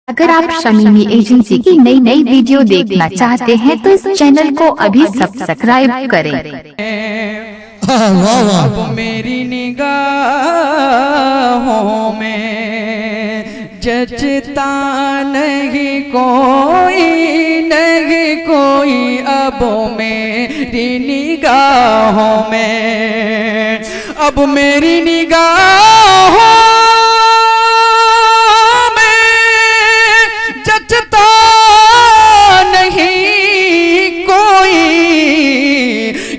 अगर आप शमीमी एजेंसी की नई नई वीडियो देखना चाहते हैं तो इस चैनल को अभी सब्सक्राइब करें। अब मेरी निगाहों में जचता नहीं कोई अब मेरी निगाहों में, अब मेरी निगाहों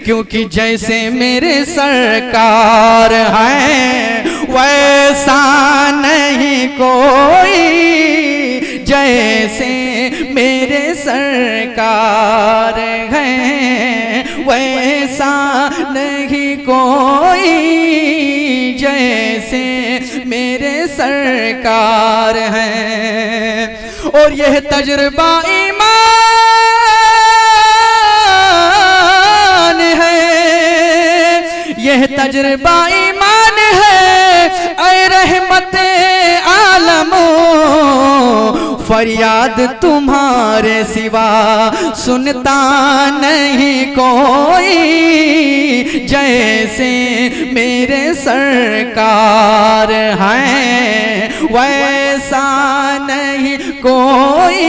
क्योंकि जैसे मेरे सरकार हैं वैसा नहीं कोई, जैसे मेरे सरकार हैं वैसा नहीं कोई, जैसे मेरे सरकार हैं। और यह तजुर्बा यह तजुर्बा ईमान है, ऐ रहमते आलमो फरियाद तुम्हारे सिवा सुनता नहीं कोई, जैसे मेरे सरकार हैं वैसा नहीं कोई,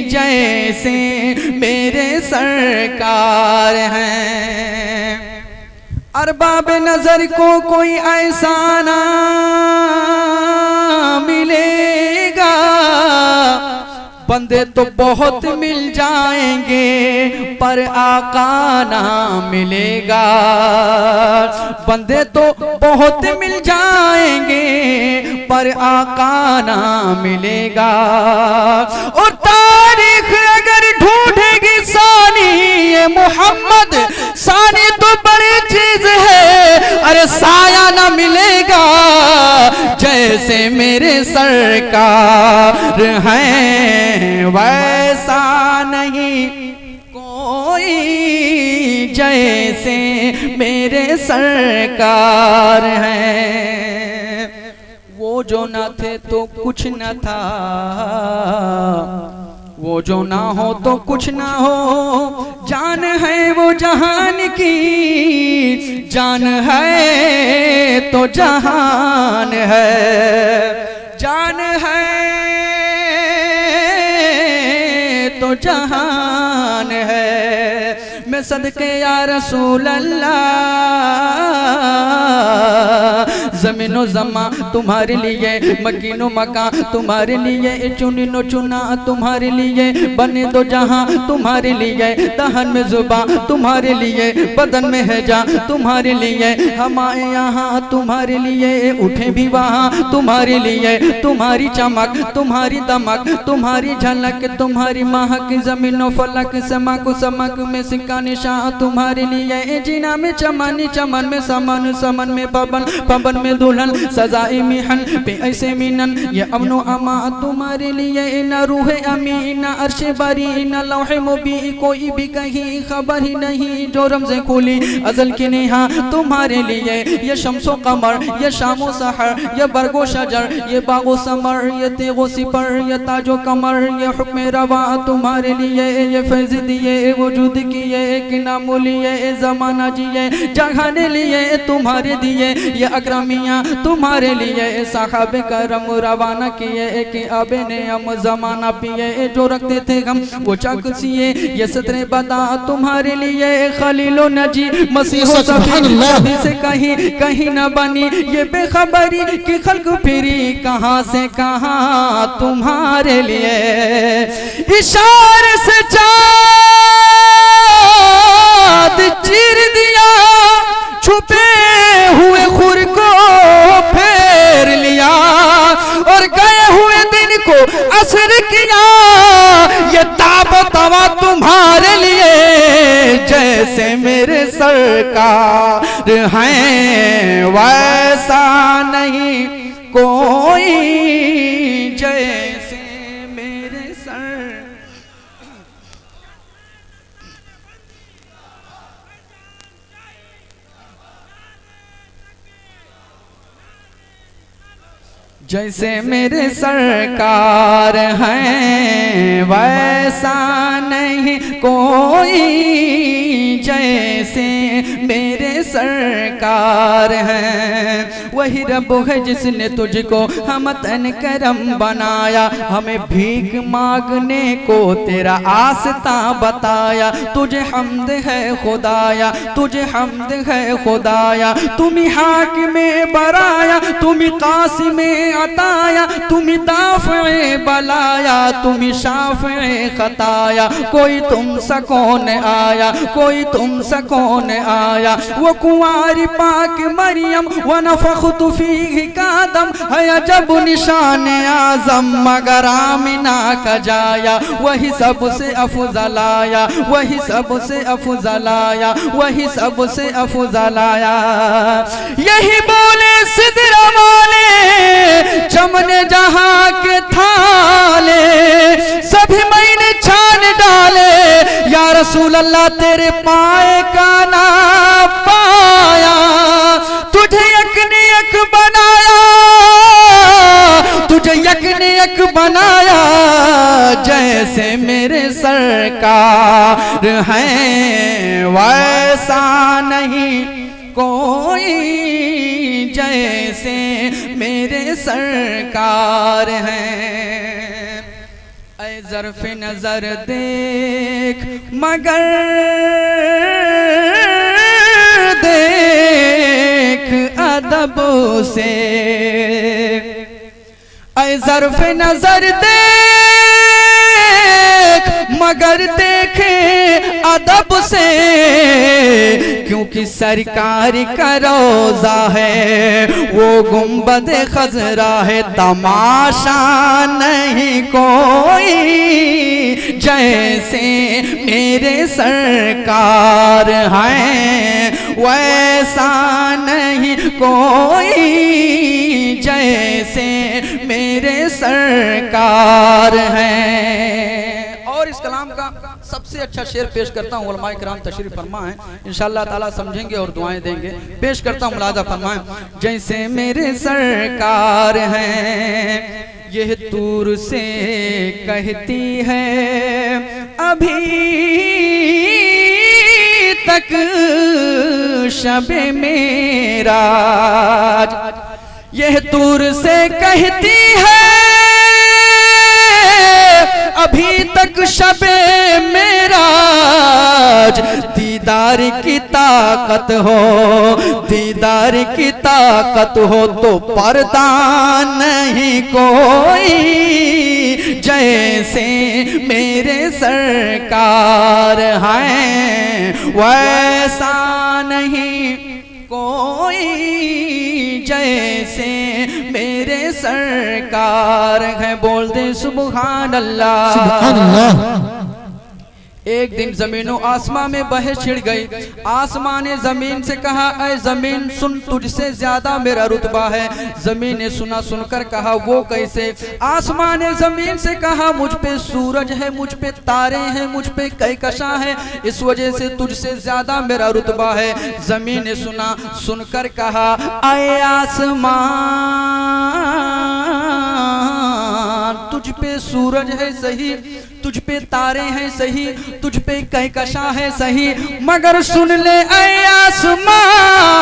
जैसे मेरे सरकार हैं। अरबाब नजर को कोई ऐसा ना मिलेगा, बंदे तो बहुत मिल जाएंगे पर आका ना मिलेगा, बंदे तो बहुत मिल जाएंगे पर आका ना मिलेगा। और तारीख अगर ढूंढेगी सानी ये मोहम्मद सानी तो बड़ी चीज है, अरे साया ना मिलेगा जैसे मेरे सरकार हैं वैसा नहीं कोई, जैसे मेरे सरकार हैं। वो जो न थे तो कुछ न था, वो जो ना हो तो कुछ ना हो, जान है वो जहान की, जान है तो जहान है, जान है तो जहान है। मैं सदके या रसूल अल्लाह ज़मीनो ज़मा तुम्हारे लिए, मकीनो मकान तुम्हारे लिए, चुनिनो चुना तुम्हारे लिए, बने दो जहां तुम्हारे लिए, दहन में जुबा तुम्हारे लिए, बदन में है जा तुम्हारे लिए, हमारे यहाँ तुम्हारे लिए, उठे भी वहाँ तुम्हारे लिए, तुम्हारी चमक तुम्हारी दमक तुम्हारी झलक तुम्हारी महक, जमीनो फलक समक समक में सिक्का निशान तुम्हारे लिए, जीना में चमन चमन में समन समन में पवन पवन में दुल्हन सजाए मिहन पे ऐसे मिनन, ये अमनो अमा तुम्हारे लिए, न रूह अमी न अर्श बरी न लौहे मुबी, कोई भी कहीं खबर ही नहीं जो रमज़े खुली अजल की नेहा तुम्हारे लिए, ये शम्सो कमर ये शामो सहर ये बरगो शजर ये बागो समर ये तेगो सिपर ये ताजो कमर ये हुक्म रवा तुम्हारे लिए, ये फैज़ दिए वजूद किए एक नाम लिए जमाना जिए जहाने लिए तुम्हारे दिए, ये अकरमियाँ तुम्हारे लिए साहबे करम रवाना किए, एक आबे ने हम जमाना पिए जो रखते थे हम वो चकसिए, ये सतरे बता तुम्हारे लिए, खलीलो नजी मसीहो सभी से कहीं कहीं न बनी, ये बेखबरी की खल्क फिरी कहाँ से कहाँ तुम्हारे लिए, इशारे से चाँद चीर दिया छुपे हुए खुर को फेर लिया, और गए हुए दिन को असर किया, ये ताब तवा तुम्हारे लिए, जैसे मेरे सरकार हैं वैसा नहीं कोई, जैसे मेरे सर। जैसे मेरे सरकार हैं वैसा नहीं कोई, जैसे मेरे सरकार हैं। वही रब है जिसने तुझको हमतन करम बनाया, हमें भीख मांगने को तेरा आस्ता बताया। तुझे हम्द है खुदाया, तुझे हम्द है खुदाया, तुम्ही हाकिमे बराया, तुम्ही कासिमे अताया, तुम्ही दाफ़े बलाया, तुम्ही शाफ़े खताया। कोई तुम सा कौन आया, कोई तुम सा कौन आया। वो कुंवारी पाक मरियम व नफ़ख़्तु फ़ीहि कादम है जब निशान आज़म, मगर आमिना का जाया वही सबसे अफ़ज़ल आया, वही सबसे अफ़ज़ल आया, वही सबसे अफ़ज़ल आया। यही बोले सिदरा वाले चमने जहां के थाले, सभी मैंने छान डाले। या रसूल अल्लाह तेरे पाए का ना पाया, तुझे यकने यक बनाया, तुझे यकने यक बनाया। जैसे मेरे सरकार हैं वैसा नहीं कोई, जैसे मेरे सरकार हैं। ऐ ज़र्फ़ नज़र देख मगर देख अदब से, ऐ ज़र्फ़ नज़र देख मगर देखे अदब से, क्योंकि सरकार का रोज़ा है वो गुंबद खज़रा है, तमाशा नहीं कोई। जैसे मेरे सरकार हैं वैसा नहीं कोई, जैसे मेरे सरकार हैं। और इस कलाम का सबसे अच्छा शेर पेश करता हूँ, उलमाए किराम तशरीफ फरमा है, इंशाअल्लाह ताला समझेंगे और दुआएं देंगे। पेश करता हूँ, मुलाजा फरमाएं। जैसे मेरे सरकार हैं यह तूर से कहती है अभी तक शबे मेराज, यह तूर से कहती है अभी तक शबे मेराज। दीदार की ताकत हो, दीदार की ताकत हो तो पर्दा नहीं कोई, जैसे मेरे सरकार हैं वैसा नहीं कोई, जैसे मेरे सरकार हैं। बोल दे सुभान अल्लाह, सुभान अल्लाह। एक दिन जमीनों आसमां में बहे छिड़ गई। आसमां ने जमीन से कहा, ऐ जमीन सुन, तुझसे ज्यादा मेरा रुतबा है। जमीन ने सुना, सुनकर कहा वो कैसे। आसमां ने जमीन से कहा मुझ पे सूरज है, मुझ पे तारे हैं, मुझ पे कहकशा है, इस वजह से तुझसे ज्यादा मेरा रुतबा है। जमीन ने सुना, सुनकर कहा ऐ आसमां तुझ पे सूरज है सही, तुझ पे तारे हैं सही, तुझ पे कहकशा है सही, मगर सुन ले ऐ आसमान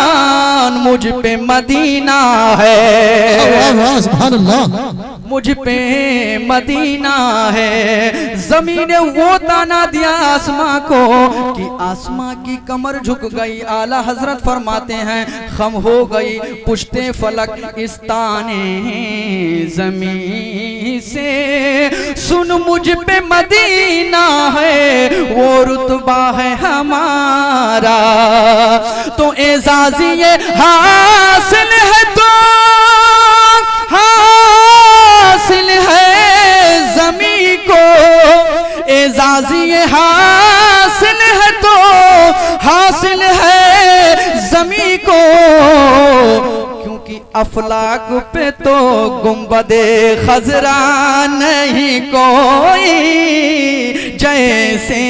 मुझ पे मदीना है, सुभान अल्लाह, मुझ पे मदीना है। जमीन ने वो ताना दिया आसमां को कि आसमां की कमर झुक गई। आला हजरत फरमाते हैं खम हो गई पुश्ते फलक इस ताने जमीन से। सुन मुझ पे मदीना है वो रुतबा है हमारा, तो एजाज़ी ये हासिल है, तो हासिल है ज़मीं को, एजाज़ी ये हासिल है तो हासिल है ज़मीं को, क्योंकि अफलाक पे तो गुंबदे खजरा नहीं कोई, जैसे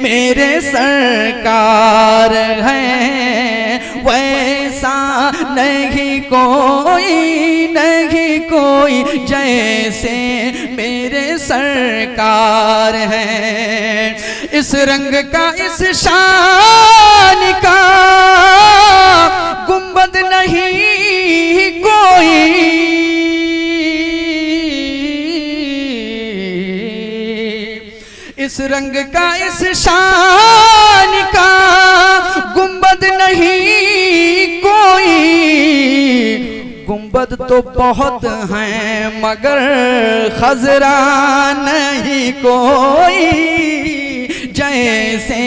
मेरे सरकार हैं वैसे वैसा नहीं कोई जैसे मेरे सरकार हैं। इस रंग का इस शान का गुंबद नहीं कोई, इस रंग का इस शान का गुंबद नहीं कोई। गुंबद तो बहुत हैं मगर खजरा नहीं कोई जैसे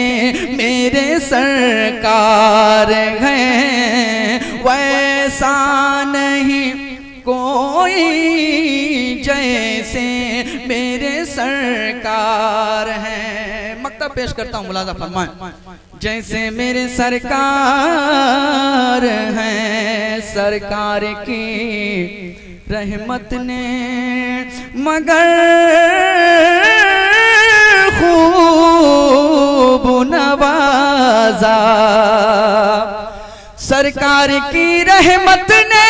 मेरे सरकार हैं। वैसा नहीं कोई जैसे मेरे सरकार हैं। मक्ता पेश करता हूँ, मुलाजा फरमाएं। जैसे मेरे सरकार हैं, सरकार की रहमत ने मगर खूब नवाजा। सरकार की रहमत ने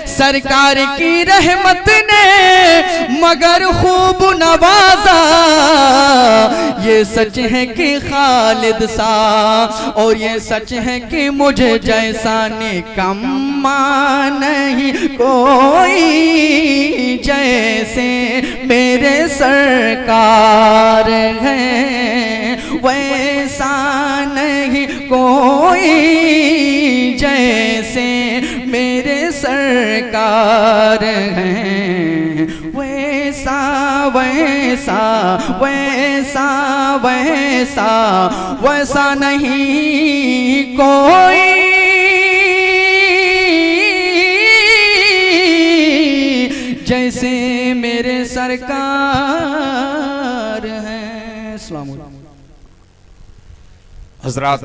सरकार की रहमत ने मगर खूब नवाजा। ये सच है कि खालिद सा और ये सच है कि मुझे जैसा निकम्मा नहीं कोई जैसे मेरे सरकार हैं। वैसा नहीं कोई जैसे मेरे सरकार हैं। वैसा वैसा वैसा वैसा वैसा नहीं कोई जैसे मेरे सरकार हैं। अस्सलाम वालेकुम हज़रात।